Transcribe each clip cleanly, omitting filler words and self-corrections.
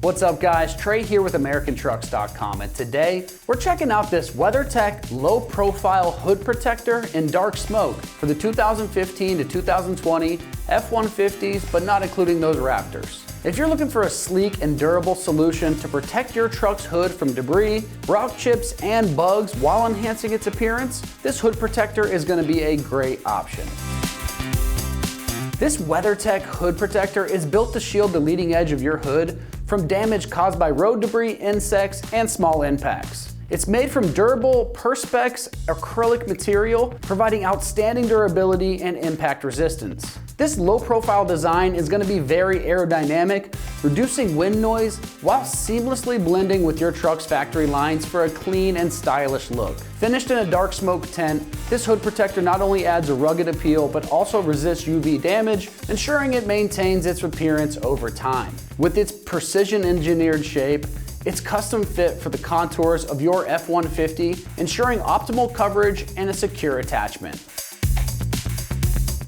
What's up guys, Trey here with AmericanTrucks.com, and today we're checking out this WeatherTech low profile hood protector in dark smoke for the 2015 to 2020 F-150s, but not including those Raptors. If you're looking for a sleek and durable solution to protect your truck's hood from debris, rock chips, and bugs while enhancing its appearance, this hood protector is going to be a great option. This WeatherTech hood protector is built to shield the leading edge of your hood from damage caused by road debris, insects, and small impacts. It's made from durable Perspex acrylic material, providing outstanding durability and impact resistance. This low-profile design is going to be very aerodynamic, reducing wind noise while seamlessly blending with your truck's factory lines for a clean and stylish look. Finished in a dark smoke tint, this hood protector not only adds a rugged appeal, but also resists UV damage, ensuring it maintains its appearance over time. With its precision-engineered shape, it's custom fit for the contours of your F-150, ensuring optimal coverage and a secure attachment.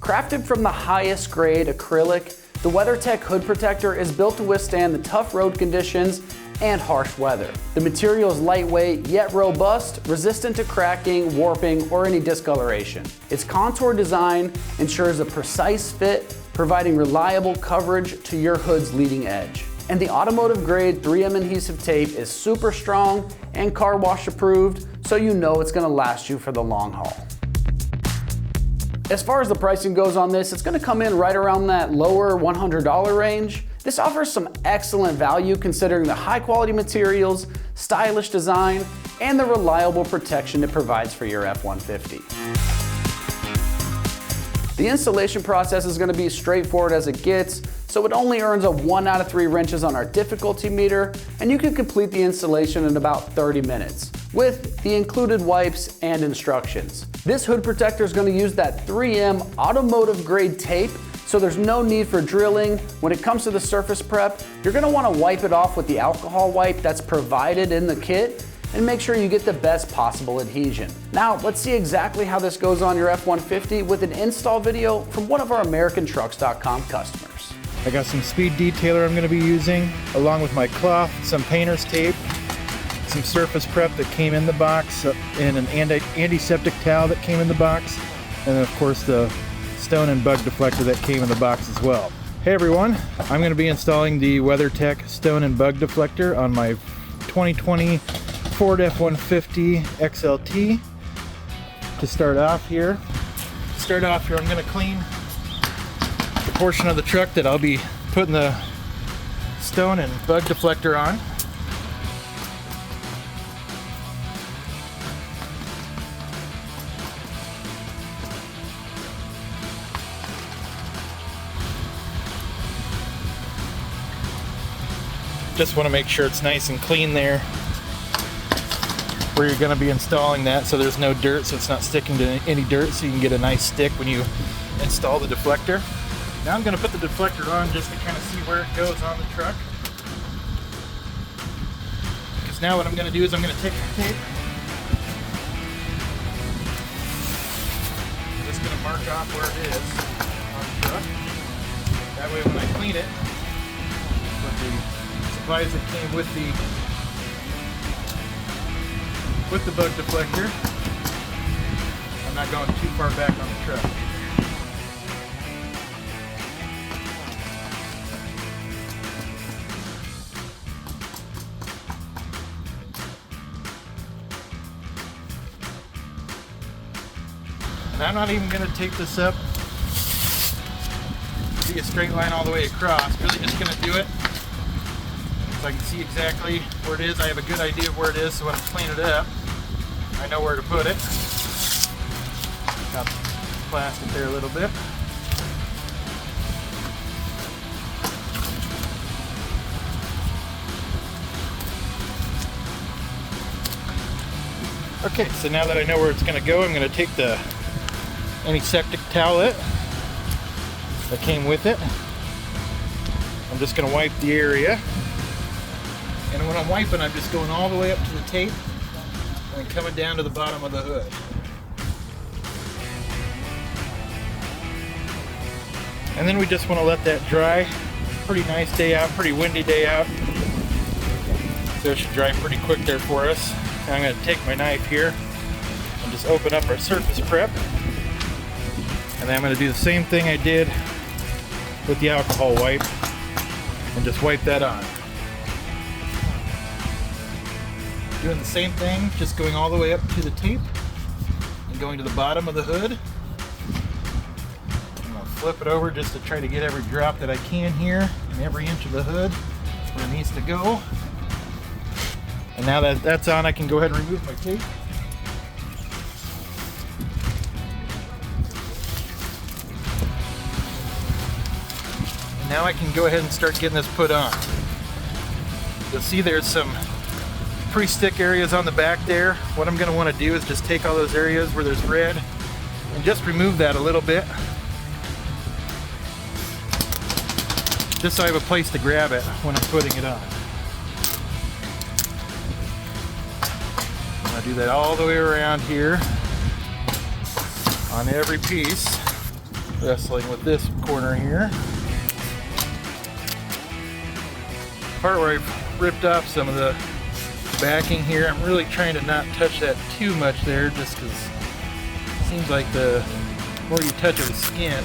Crafted from the highest grade acrylic, the WeatherTech hood protector is built to withstand the tough road conditions and harsh weather. The material is lightweight yet robust, resistant to cracking, warping, or any discoloration. Its contour design ensures a precise fit, providing reliable coverage to your hood's leading edge. And the automotive grade 3M adhesive tape is super strong and car wash approved, so you know it's going to last you for the long haul. As far as the pricing goes on this, it's going to come in right around that lower $100 range. This offers some excellent value considering the high quality materials, stylish design, and the reliable protection it provides for your F-150. The installation process is going to be straightforward as it gets, so it only earns a 1 out of 3 wrenches on our difficulty meter, and you can complete the installation in about 30 minutes with the included wipes and instructions. This hood protector is going to use that 3M automotive grade tape, so there's no need for drilling. When it comes to the surface prep, you're going to want to wipe it off with the alcohol wipe that's provided in the kit, and make sure you get the best possible adhesion. Now, let's see exactly how this goes on your F-150 with an install video from one of our AmericanTrucks.com customers. I got some speed detailer I'm going to be using, along with my cloth, some painter's tape, some surface prep that came in the box, and an antiseptic towel that came in the box, and then of course the stone and bug deflector that came in the box as well. Hey everyone, I'm going to be installing the WeatherTech stone and bug deflector on my 2020 Ford F-150 XLT. To start off here, I'm going to clean the portion of the truck that I'll be putting the stone and bug deflector on. Just want to make sure it's nice and clean there where you're going to be installing that, so there's no dirt, so it's not sticking to any dirt, so you can get a nice stick when you install the deflector. Now I'm going to put the deflector on just to kind of see where it goes on the truck. Because now what I'm going to do is I'm going to take the tape. I'm just going to mark off where it is on the truck. That way when I clean it, with the supplies that came with the bug deflector, I'm not going too far back on the truck. And I'm not even going to tape this up to be a straight line all the way across. Really just going to do it so I can see exactly where it is. I have a good idea of where it is, so when I clean it up, I know where to put it. Got the plastic there a little bit. Okay, so now that I know where it's going to go, I'm going to take the antiseptic towelette that came with it. I'm just going to wipe the area. And when I'm wiping, I'm just going all the way up to the tape and coming down to the bottom of the hood. And then we just want to let that dry. Pretty nice day out, pretty windy day out. So it should dry pretty quick there for us. Now I'm going to take my knife here and just open up our surface prep. And then I'm going to do the same thing I did with the alcohol wipe and just wipe that on. Doing the same thing, just going all the way up to the tape and going to the bottom of the hood. I'm going to flip it over just to try to get every drop that I can here and every inch of the hood where it needs to go. And now that that's on, I can go ahead and remove my tape. And now I can go ahead and start getting this put on. You'll see there's some pre-stick areas on the back there. What I'm going to want to do is just take all those areas where there's red and just remove that a little bit. Just so I have a place to grab it when I'm putting it on. I do that all the way around here on every piece, wrestling with this corner here. Part where I've ripped off some of the backing here, I'm really trying to not touch that too much there, just because it seems like the more you touch it with skin,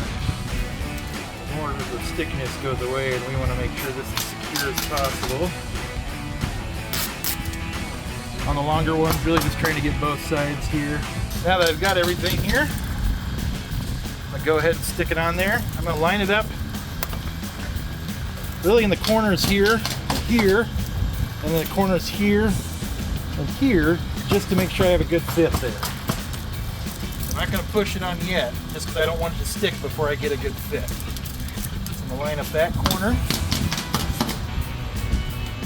the more of the stickiness goes away, and we want to make sure this is secure as possible. On the longer ones, really just trying to get both sides here. Now that I've got everything here, I'm going to go ahead and stick it on there. I'm going to line it up really in the corners here and here, and then the corners here and here, just to make sure I have a good fit there. I'm not going to push it on yet, just because I don't want it to stick before I get a good fit. So I'm going to line up that corner,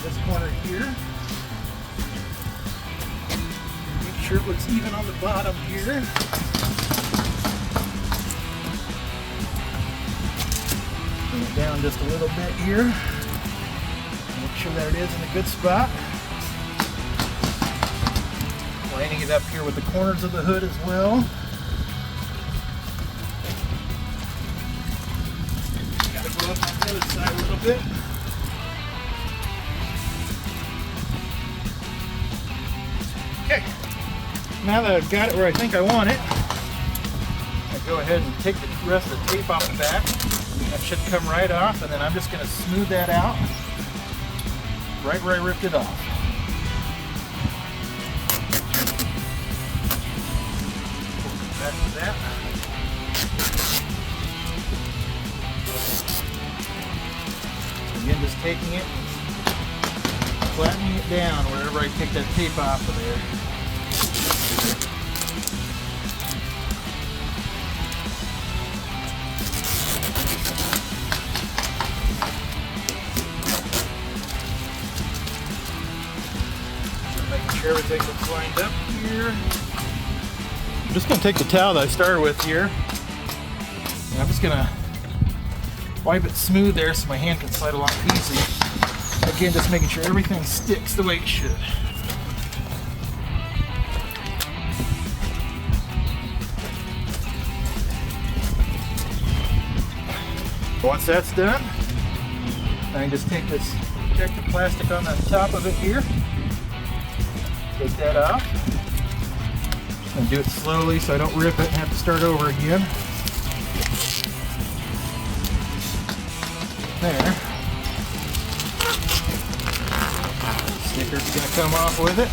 this corner here. Make sure it looks even on the bottom here. Bring it down just a little bit here. Make sure that it is in a good spot. Lining it up here with the corners of the hood as well. Gotta go up on the other side a little bit. Okay. Now that I've got it where I think I want it, I go ahead and take the rest of the tape off the back. That should come right off, and then I'm just going to smooth that out right where I ripped it off. Back to that. Again, just taking it, flattening it down wherever I take that tape off of there. Making sure everything looks lined up here. I'm just going to take the towel that I started with here, and I'm just going to wipe it smooth there so my hand can slide along easily. Again, just making sure everything sticks the way it should. Once that's done, I can just take this protective plastic on the top of it here, take that off, and do it slowly so I don't rip it and have to start over again. There. Sticker's going to come off with it.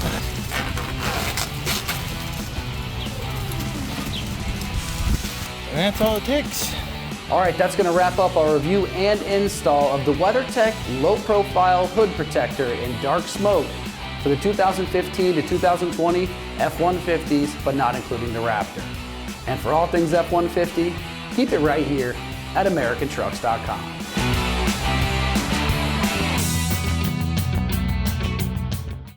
And that's all it takes. All right, that's going to wrap up our review and install of the WeatherTech Low Profile Hood Protector in dark smoke for the 2015 to 2020 F-150s, but not including the Raptor. And for all things F-150, keep it right here at AmericanTrucks.com.